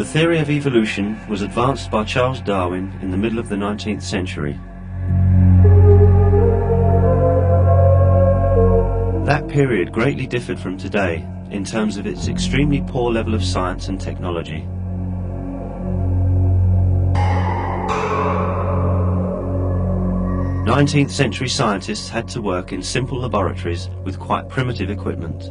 The theory of evolution was advanced by Charles Darwin in the middle of the 19th century. That period greatly differed from today in terms of its extremely poor level of science and technology. Nineteenth century scientists had to work in simple laboratories with quite primitive equipment.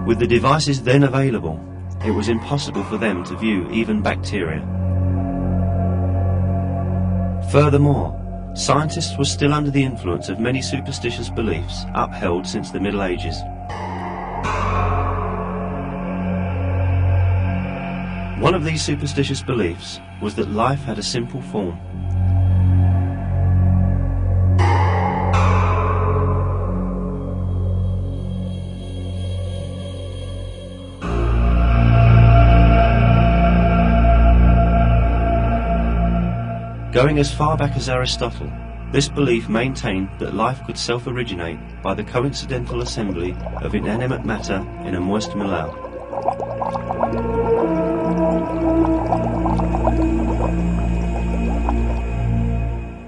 With the devices then available, it was impossible for them to view even bacteria. Furthermore, scientists were still under the influence of many superstitious beliefs upheld since the Middle Ages. One of these superstitious beliefs was that life had a simple form. Going as far back as Aristotle, this belief maintained that life could self-originate by the coincidental assembly of inanimate matter in a moist milieu.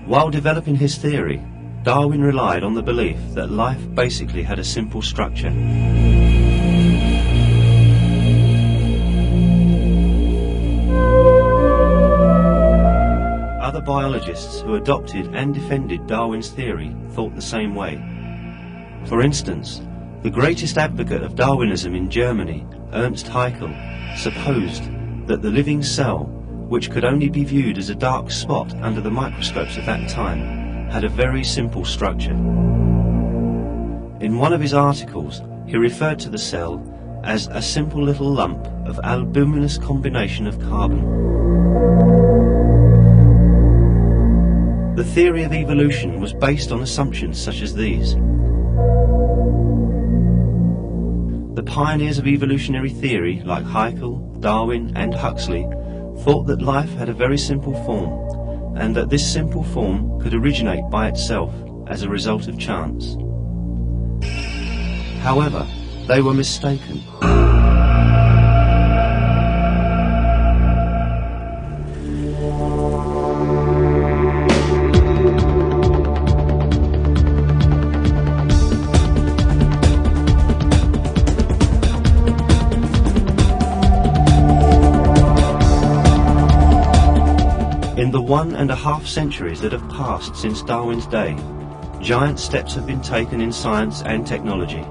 While developing his theory, Darwin relied on the belief that life basically had a simple structure. Other biologists who adopted and defended Darwin's theory thought the same way. For instance, the greatest advocate of Darwinism in Germany, Ernst Haeckel, supposed that the living cell, which could only be viewed as a dark spot under the microscopes of that time, had a very simple structure. In one of his articles, he referred to the cell as a simple little lump of albuminous combination of carbon. The theory of evolution was based on assumptions such as these. The pioneers of evolutionary theory, like Haeckel, Darwin and Huxley, thought that life had a very simple form, and that this simple form could originate by itself as a result of chance. However, they were mistaken. In the 1.5 centuries that have passed since Darwin's day, giant steps have been taken in science and technology.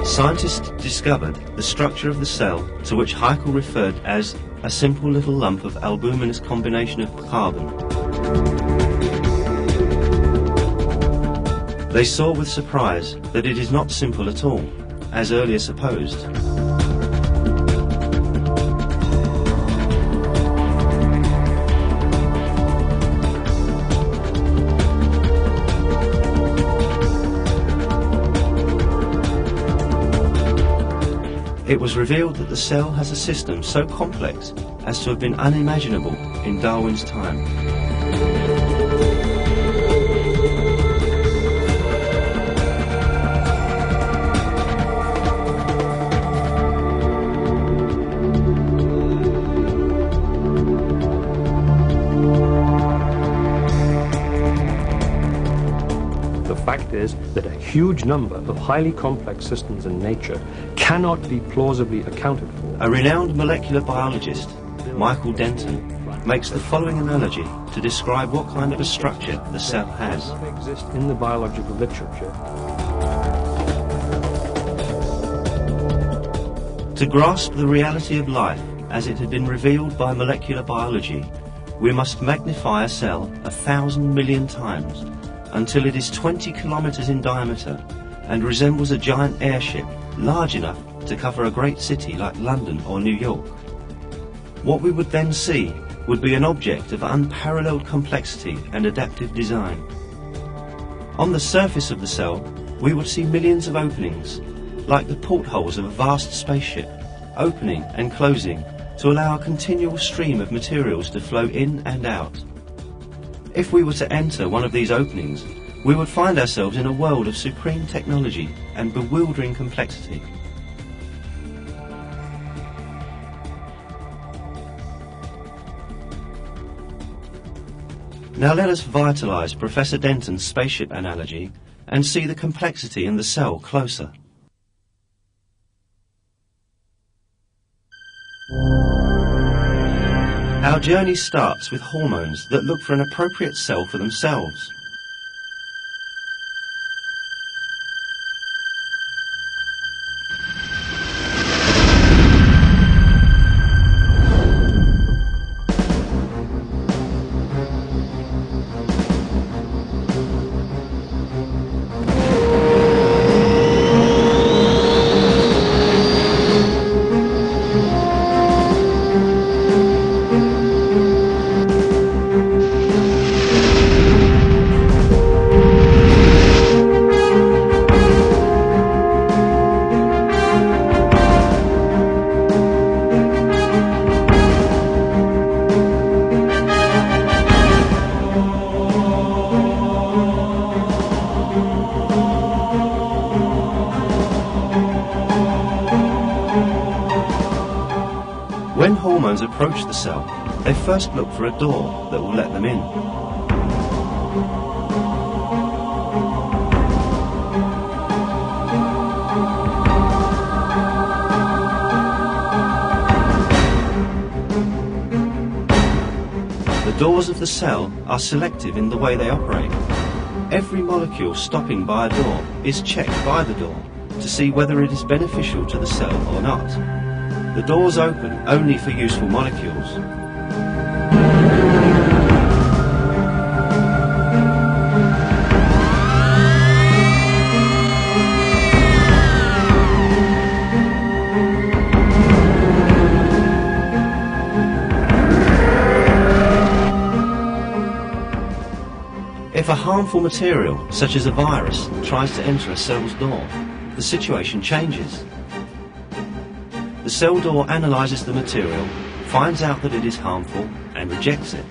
Scientists discovered the structure of the cell, to which Haeckel referred as a simple little lump of albuminous combination of carbon. They saw with surprise that it is not simple at all, as earlier supposed. It was revealed that the cell has a system so complex as to have been unimaginable in Darwin's time. The fact is that a huge number of highly complex systems in nature cannot be plausibly accounted for. A renowned molecular biologist, Michael Denton, makes the following analogy to describe what kind of a structure the cell has. Does not exist in the biological literature. To grasp the reality of life as it had been revealed by molecular biology, we must magnify a cell 1,000 million times until it is 20 kilometers in diameter and resembles a giant airship large enough to cover a great city like London or New York. What we would then see would be an object of unparalleled complexity and adaptive design. On the surface of the cell, we would see millions of openings, like the portholes of a vast spaceship, opening and closing to allow a continual stream of materials to flow in and out. If we were to enter one of these openings, we would find ourselves in a world of supreme technology and bewildering complexity. Now let us vitalise Professor Denton's spaceship analogy and see the complexity in the cell closer. Our journey starts with hormones that look for an appropriate cell for themselves. When hormones approach the cell, they first look for a door that will let them in. The doors of the cell are selective in the way they operate. Every molecule stopping by a door is checked by the door to see whether it is beneficial to the cell or not. The doors open only for useful molecules. If a harmful material, such as a virus, tries to enter a cell's door, the situation changes. The cell door analyses the material, finds out that it is harmful, and rejects it.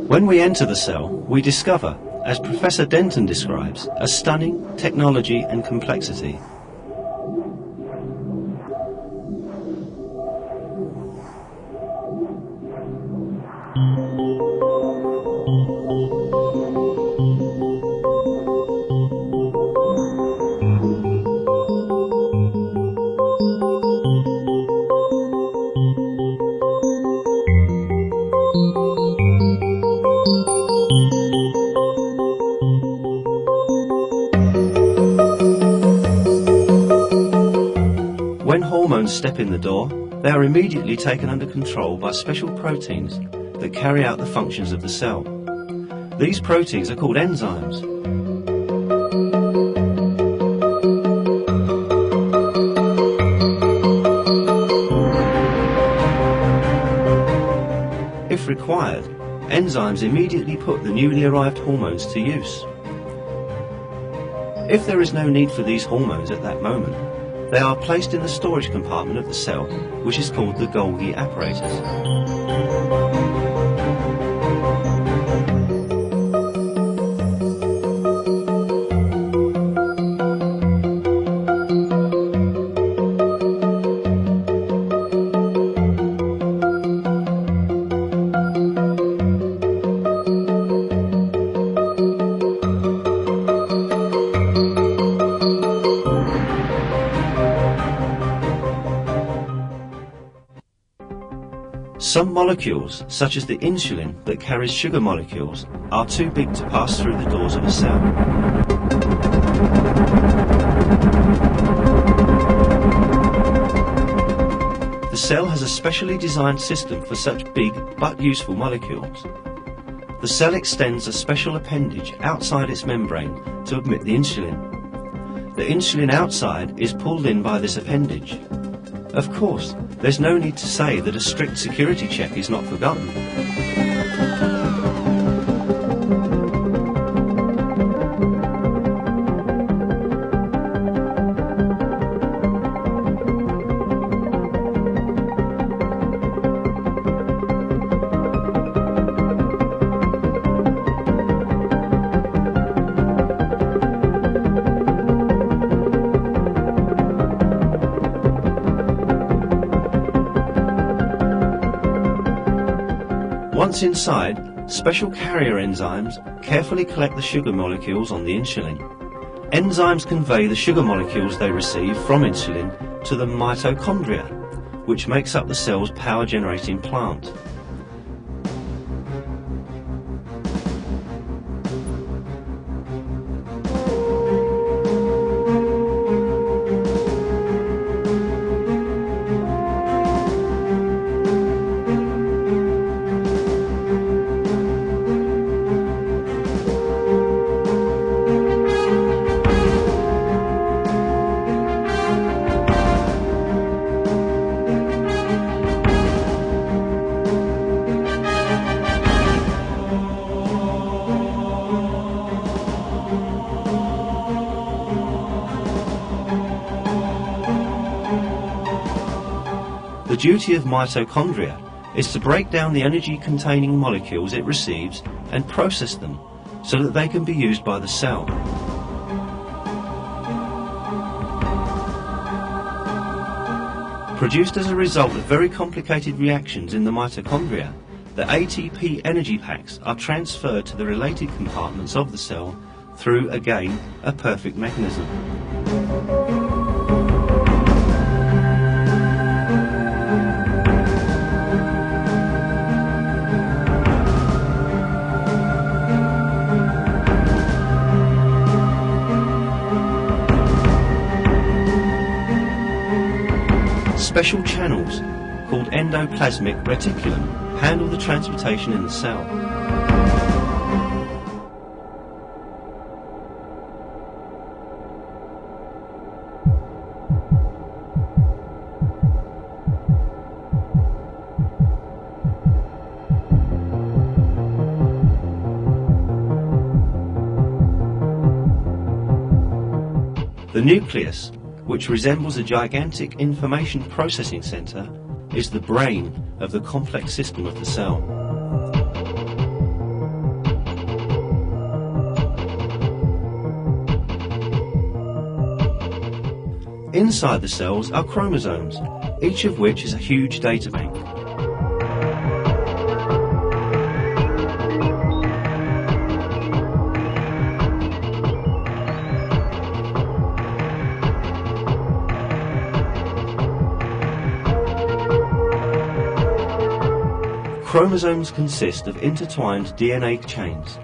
When we enter the cell, we discover, as Professor Denton describes, a stunning technology and complexity. When hormones step in the door, they are immediately taken under control by special proteins that carry out the functions of the cell. These proteins are called enzymes. If required, enzymes immediately put the newly arrived hormones to use. If there is no need for these hormones at that moment, they are placed in the storage compartment of the cell, which is called the Golgi apparatus. Some molecules, such as the insulin that carries sugar molecules, are too big to pass through the doors of a cell. The cell has a specially designed system for such big but useful molecules. The cell extends a special appendage outside its membrane to admit the insulin. The insulin outside is pulled in by this appendage. Of course, there's no need to say that a strict security check is not forgotten. Once inside, special carrier enzymes carefully collect the sugar molecules on the insulin. Enzymes convey the sugar molecules they receive from insulin to the mitochondria, which makes up the cell's power-generating plant. The duty of mitochondria is to break down the energy-containing molecules it receives and process them so that they can be used by the cell. Produced as a result of very complicated reactions in the mitochondria, the ATP energy packs are transferred to the related compartments of the cell through, again, a perfect mechanism. Special channels, called endoplasmic reticulum, handle the transportation in the cell. The nucleus, which resembles a gigantic information processing centre, is the brain of the complex system of the cell. Inside the cells are chromosomes, each of which is a huge data bank. Chromosomes consist of intertwined DNA chains.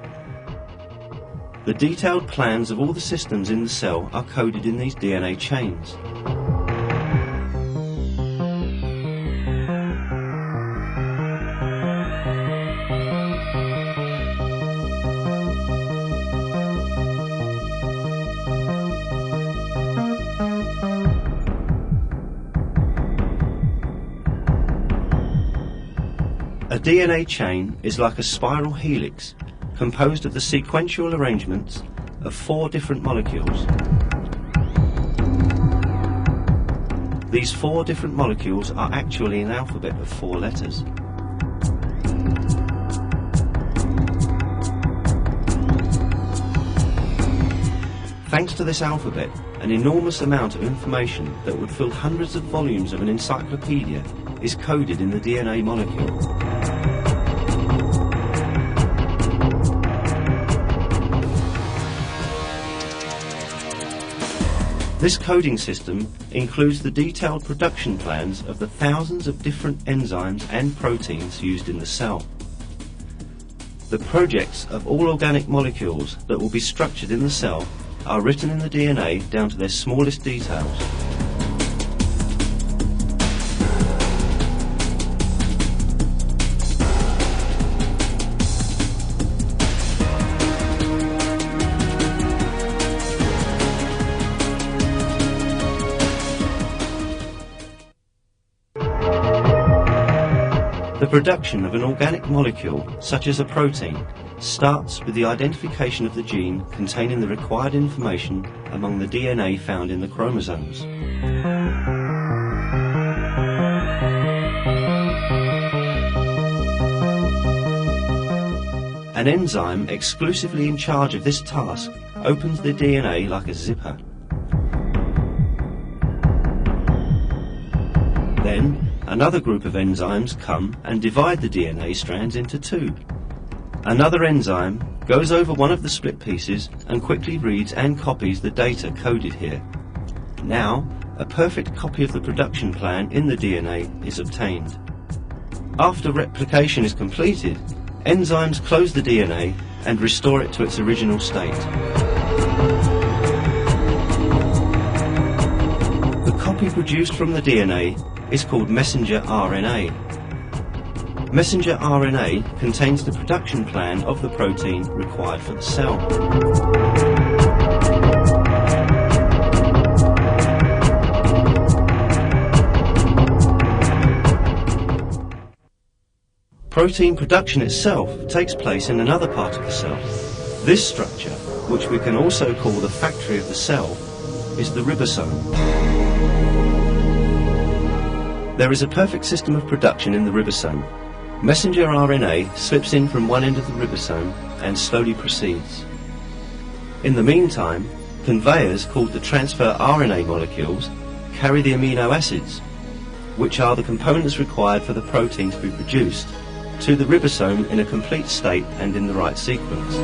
The detailed plans of all the systems in the cell are coded in these DNA chains. A DNA chain is like a spiral helix, composed of the sequential arrangements of 4 different molecules. These 4 different molecules are actually an alphabet of 4 letters. Thanks to this alphabet, an enormous amount of information that would fill hundreds of volumes of an encyclopedia is coded in the DNA molecule. This coding system includes the detailed production plans of the thousands of different enzymes and proteins used in the cell. The projects of all organic molecules that will be structured in the cell are written in the DNA down to their smallest details. production of an organic molecule, such as a protein, starts with the identification of the gene containing the required information among the DNA found in the chromosomes. An enzyme exclusively in charge of this task opens the DNA like a zipper. Then, another group of enzymes come and divide the DNA strands into two. Another enzyme goes over one of the split pieces and quickly reads and copies the data coded here. Now, a perfect copy of the production plan in the DNA is obtained. After replication is completed, enzymes close the DNA and restore it to its original state. The copy produced from the DNA is called messenger RNA. Messenger RNA contains the production plan of the protein required for the cell. Protein production itself takes place in another part of the cell. This structure, which we can also call the factory of the cell, is the ribosome. There is a perfect system of production in the ribosome. Messenger RNA slips in from one end of the ribosome and slowly proceeds. In the meantime, conveyors called the transfer RNA molecules carry the amino acids, which are the components required for the protein to be produced, to the ribosome in a complete state and in the right sequence.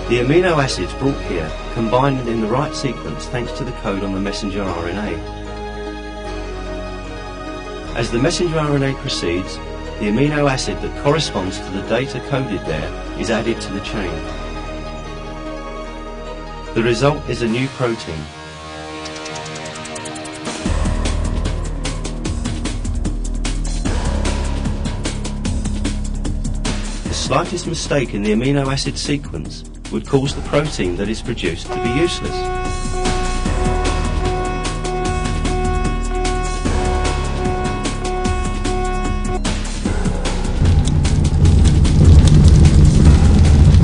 The amino acids brought here combine in the right sequence thanks to the code on the messenger RNA. As the messenger RNA proceeds, the amino acid that corresponds to the data coded there is added to the chain. The result is a new protein. The slightest mistake in the amino acid sequence would cause the protein that is produced to be useless.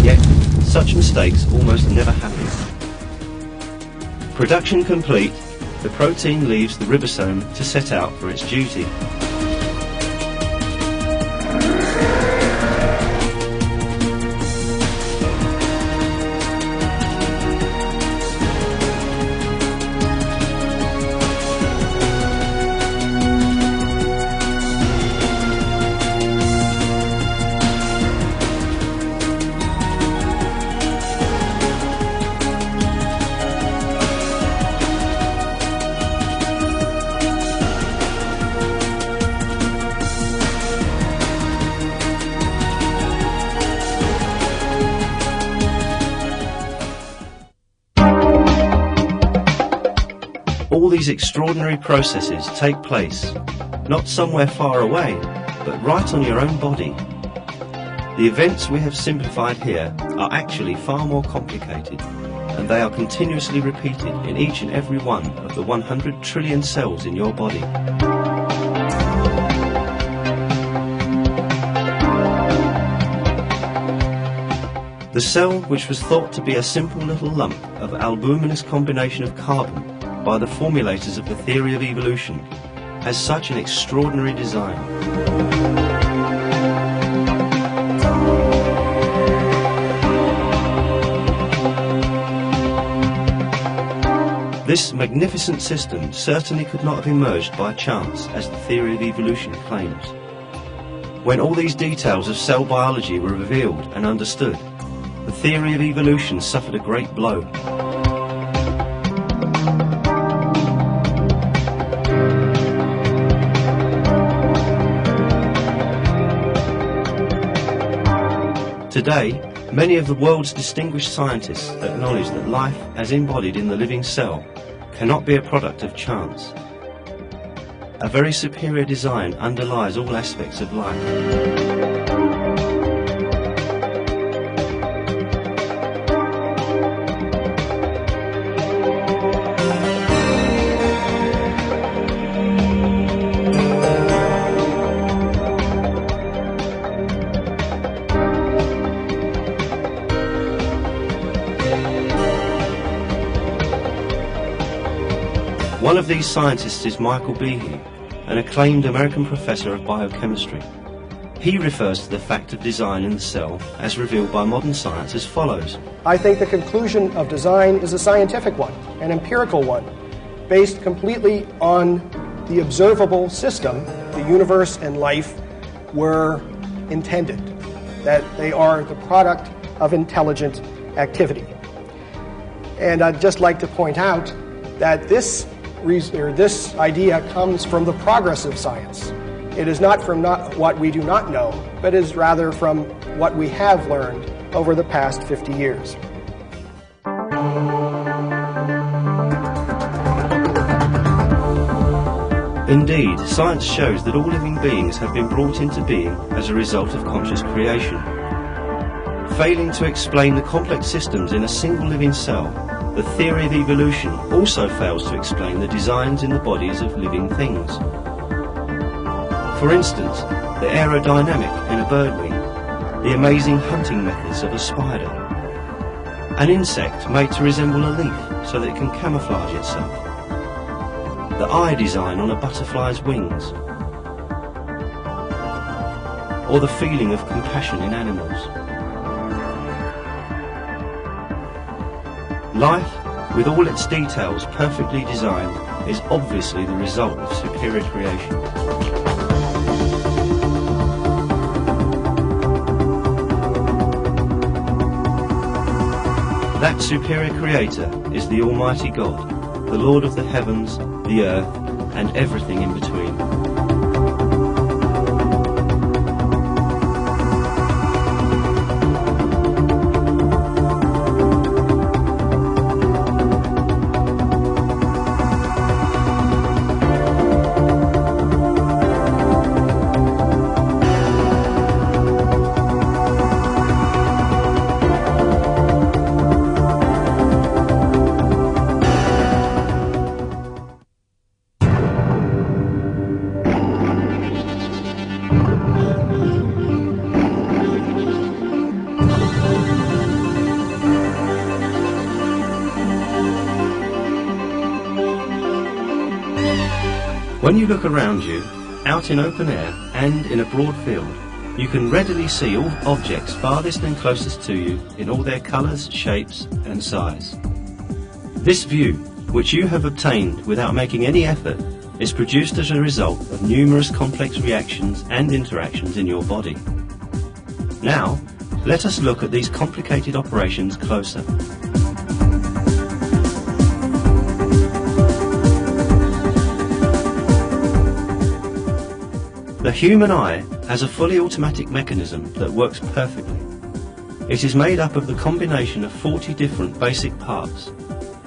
Yet, such mistakes almost never happen. Production complete, the protein leaves the ribosome to set out for its duty. All these extraordinary processes take place, not somewhere far away, but right on your own body. The events we have simplified here are actually far more complicated, and they are continuously repeated in each and every one of the 100 trillion cells in your body. The cell, which was thought to be a simple little lump of albuminous combination of carbon by the formulators of the theory of evolution, has such an extraordinary design. This magnificent system certainly could not have emerged by chance, as the theory of evolution claims. When all these details of cell biology were revealed and understood, the theory of evolution suffered a great blow. Today, many of the world's distinguished scientists acknowledge that life, as embodied in the living cell, cannot be a product of chance. A very superior design underlies all aspects of life. One of these scientists is Michael P.O.E, an acclaimed American professor of biochemistry. He refers to the fact of design in the cell as revealed by modern science as follows. I think the conclusion of design is a scientific one, an empirical one, based completely on the observable system the universe and life were intended, that they are the product of intelligent activity. And I'd just like to point out that this idea comes from the progress of science. It is not from what we do not know, but is rather from what we have learned over the past 50 years. Indeed, science shows that all living beings have been brought into being as a result of conscious creation. Failing to explain the complex systems in a single living cell, the theory of evolution also fails to explain the designs in the bodies of living things. For instance, the aerodynamic in a birdwing, the amazing hunting methods of a spider, an insect made to resemble a leaf so that it can camouflage itself, the eye design on a butterfly's wings, or the feeling of compassion in animals. Life, with all its details perfectly designed, is obviously the result of superior creation. That superior creator is the Almighty God, the Lord of the heavens, the earth, and everything in between. When you look around you, out in open air and in a broad field, you can readily see all objects farthest and closest to you in all their colours, shapes and size. This view, which you have obtained without making any effort, is produced as a result of numerous complex reactions and interactions in your body. Now, let us look at these complicated operations closer. The human eye has a fully automatic mechanism that works perfectly. It is made up of the combination of 40 different basic parts,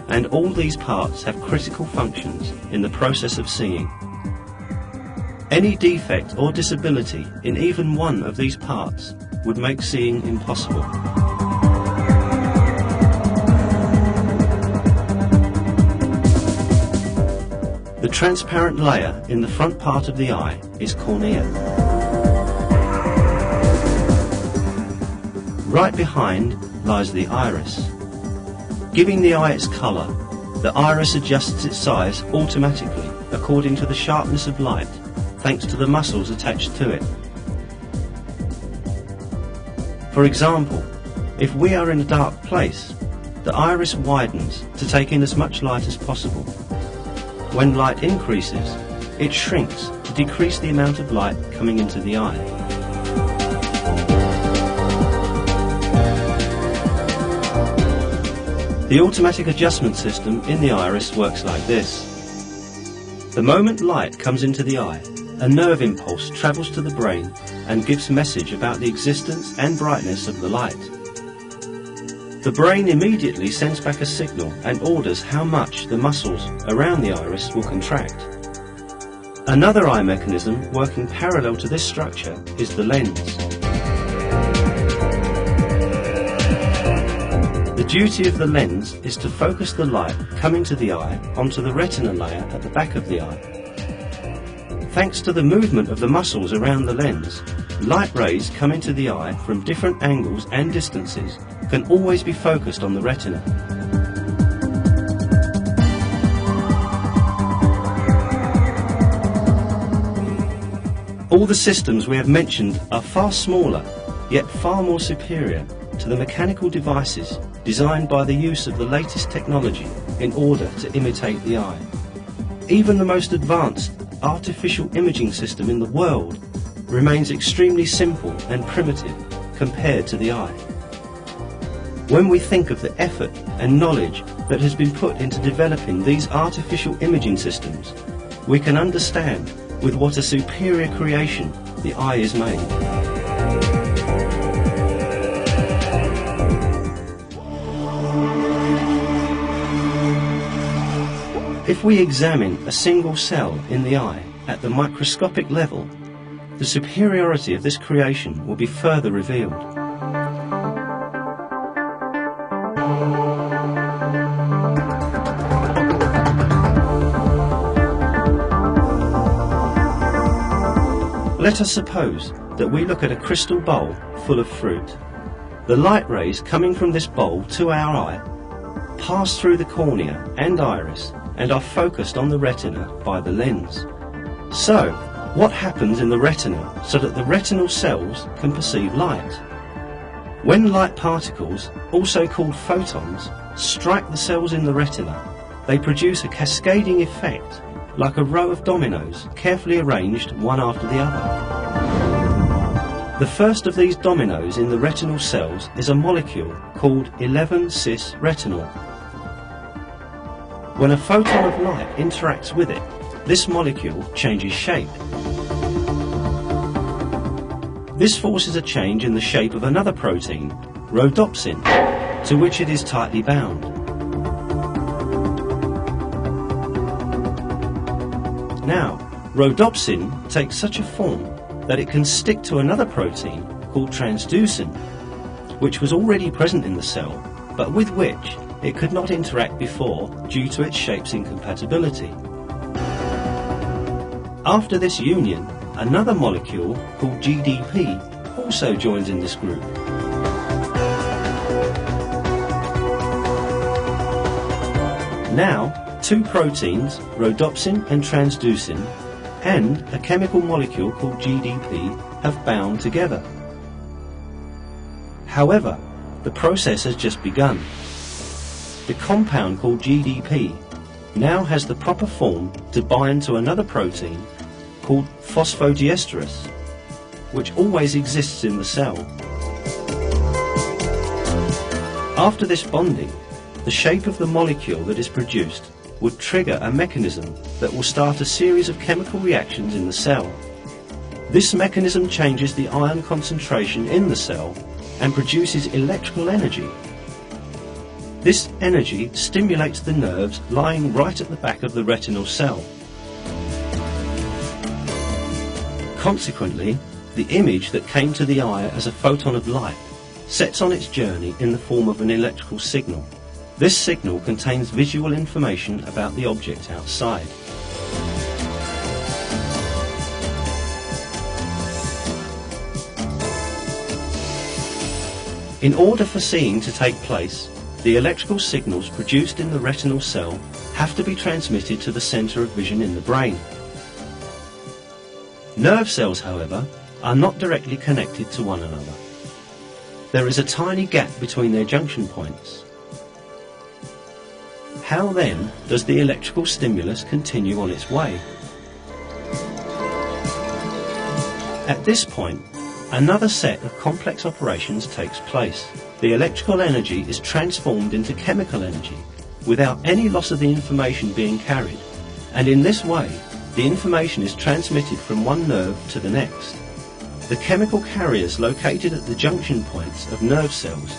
and all these parts have critical functions in the process of seeing. Any defect or disability in even one of these parts would make seeing impossible. The transparent layer in the front part of the eye is cornea. Right behind lies the iris. Giving the eye its colour, the iris adjusts its size automatically according to the sharpness of light, thanks to the muscles attached to it. For example, if we are in a dark place, the iris widens to take in as much light as possible. When light increases, it shrinks to decrease the amount of light coming into the eye. The automatic adjustment system in the iris works like this. The moment light comes into the eye, a nerve impulse travels to the brain and gives message about the existence and brightness of the light. The brain immediately sends back a signal and orders how much the muscles around the iris will contract. Another eye mechanism working parallel to this structure is the lens. The duty of the lens is to focus the light coming to the eye onto the retina layer at the back of the eye. Thanks to the movement of the muscles around the lens, light rays coming to the eye from different angles and distances can always be focused on the retina. All the systems we have mentioned are far smaller, yet far more superior to the mechanical devices designed by the use of the latest technology in order to imitate the eye. Even the most advanced artificial imaging system in the world remains extremely simple and primitive compared to the eye. When we think of the effort and knowledge that has been put into developing these artificial imaging systems, we can understand with what a superior creation the eye is made. If we examine a single cell in the eye at the microscopic level, the superiority of this creation will be further revealed. Let us suppose that we look at a crystal bowl full of fruit. The light rays coming from this bowl to our eye pass through the cornea and iris and are focused on the retina by the lens. So, what happens in the retina so that the retinal cells can perceive light? When light particles, also called photons, strike the cells in the retina, they produce a cascading effect like a row of dominoes carefully arranged one after the other. The first of these dominoes in the retinal cells is a molecule called 11-cis-retinol. When a photon of light interacts with it, this molecule changes shape. This forces a change in the shape of another protein, rhodopsin, to which it is tightly bound. Now, rhodopsin takes such a form that it can stick to another protein called transducin, which was already present in the cell, but with which it could not interact before due to its shape's incompatibility. After this union, another molecule called GDP also joins in this group. Now, two proteins, rhodopsin and transducin, and a chemical molecule called GDP have bound together. However, the process has just begun. The compound called GDP now has the proper form to bind to another protein called phosphodiesterase, which always exists in the cell. After this bonding, the shape of the molecule that is produced would trigger a mechanism that will start a series of chemical reactions in the cell. This mechanism changes the ion concentration in the cell and produces electrical energy. This energy stimulates the nerves lying right at the back of the retinal cell. Consequently, the image that came to the eye as a photon of light sets on its journey in the form of an electrical signal. This signal contains visual information about the object outside. In order for seeing to take place, the electrical signals produced in the retinal cell have to be transmitted to the centre of vision in the brain. Nerve cells, however, are not directly connected to one another. There is a tiny gap between their junction points. How then does the electrical stimulus continue on its way? At this point, another set of complex operations takes place. The electrical energy is transformed into chemical energy without any loss of the information being carried, and in this way the information is transmitted from one nerve to the next. The chemical carriers located at the junction points of nerve cells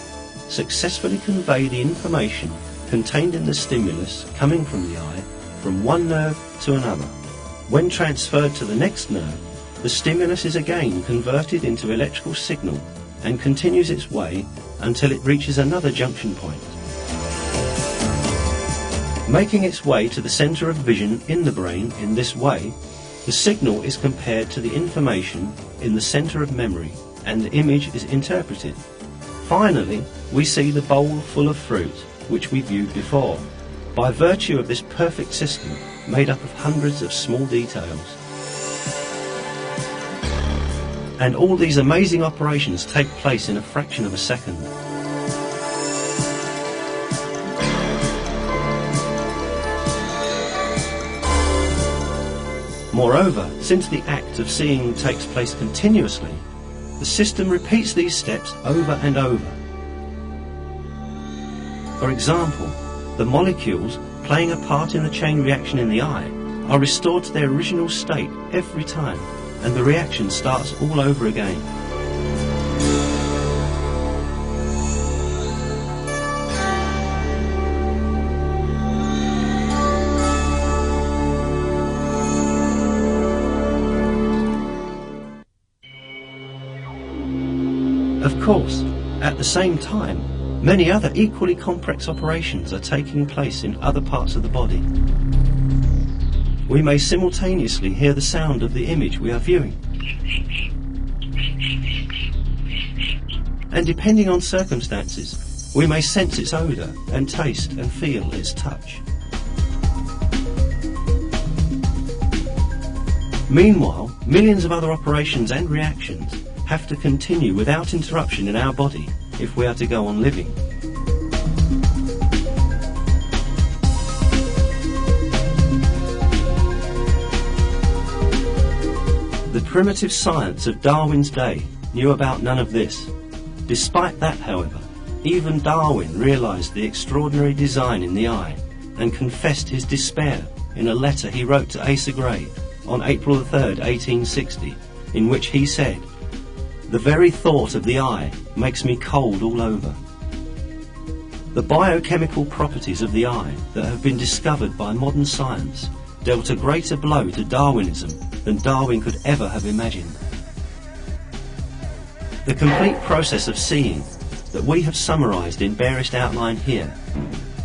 successfully convey the information contained in the stimulus coming from the eye from one nerve to another. When transferred to the next nerve, the stimulus is again converted into electrical signal and continues its way until it reaches another junction point. Making its way to the centre of vision in the brain in this way, the signal is compared to the information in the centre of memory and the image is interpreted. Finally, we see the bowl full of fruit which we viewed before, by virtue of this perfect system made up of hundreds of small details. And all these amazing operations take place in a fraction of a second. Moreover, since the act of seeing takes place continuously, the system repeats these steps over and over. For example, the molecules playing a part in the chain reaction in the eye are restored to their original state every time, and the reaction starts all over again. Of course, at the same time, many other equally complex operations are taking place in other parts of the body. We may simultaneously hear the sound of the image we are viewing. And depending on circumstances, we may sense its odour and taste and feel its touch. Meanwhile, millions of other operations and reactions have to continue without interruption in our body if we are to go on living. The primitive science of Darwin's day knew about none of this. Despite that, however, even Darwin realised the extraordinary design in the eye and confessed his despair in a letter he wrote to Asa Gray on April 3rd, 1860, in which he said, "The very thought of the eye makes me cold all over." The biochemical properties of the eye that have been discovered by modern science dealt a greater blow to Darwinism than Darwin could ever have imagined. The complete process of seeing that we have summarised in barest outline here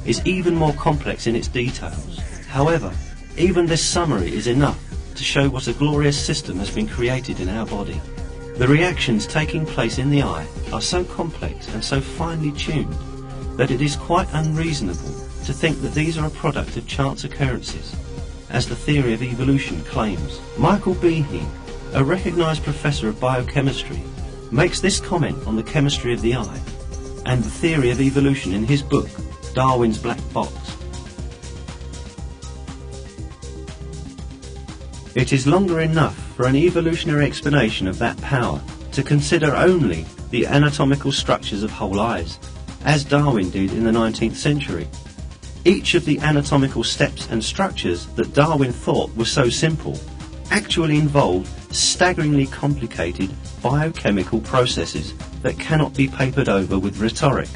is even more complex in its details. However, even this summary is enough to show what a glorious system has been created in our body. The reactions taking place in the eye are so complex and so finely tuned that it is quite unreasonable to think that these are a product of chance occurrences, as the theory of evolution claims. Michael Behe, a recognised professor of biochemistry, makes this comment on the chemistry of the eye and the theory of evolution in his book, Darwin's Black Box. It is longer enough for an evolutionary explanation of that power to consider only the anatomical structures of whole eyes, as Darwin did in the 19th century. Each of the anatomical steps and structures that Darwin thought were so simple actually involved staggeringly complicated biochemical processes that cannot be papered over with rhetoric.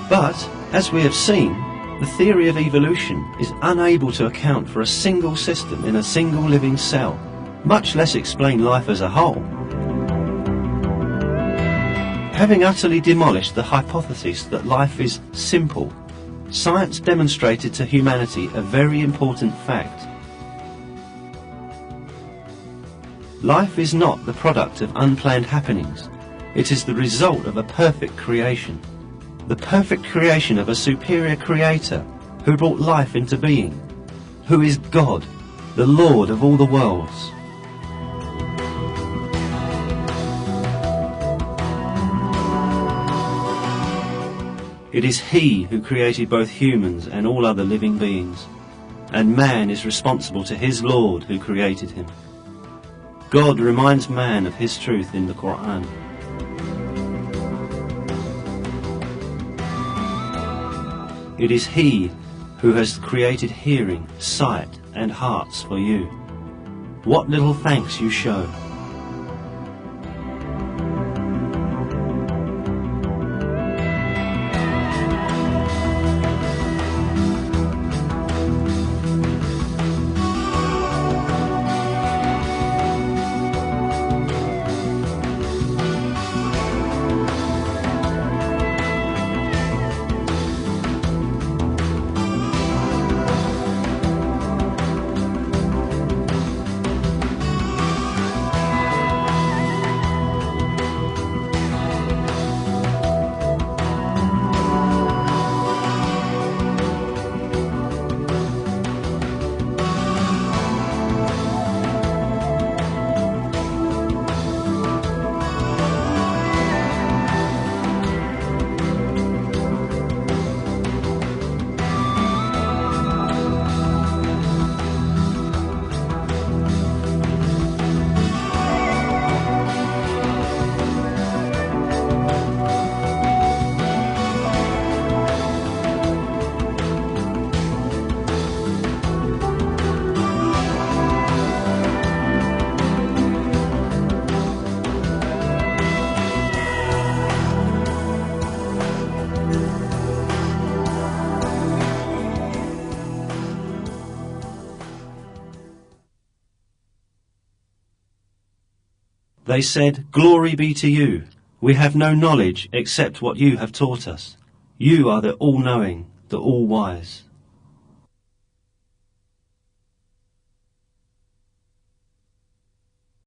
But, as we have seen, the theory of evolution is unable to account for a single system in a single living cell, much less explain life as a whole. Having utterly demolished the hypothesis that life is simple, science demonstrated to humanity a very important fact. Life is not the product of unplanned happenings. It is the result of a perfect creation. The perfect creation of a superior creator who brought life into being, who is God, the Lord of all the worlds. It is He who created both humans and all other living beings, and man is responsible to his Lord who created him. God reminds man of his truth in the Quran. It is He who has created hearing, sight and hearts for you. what little thanks you show. They said, "Glory be to you. We have no knowledge except what you have taught us. You are the all-knowing, the all-wise."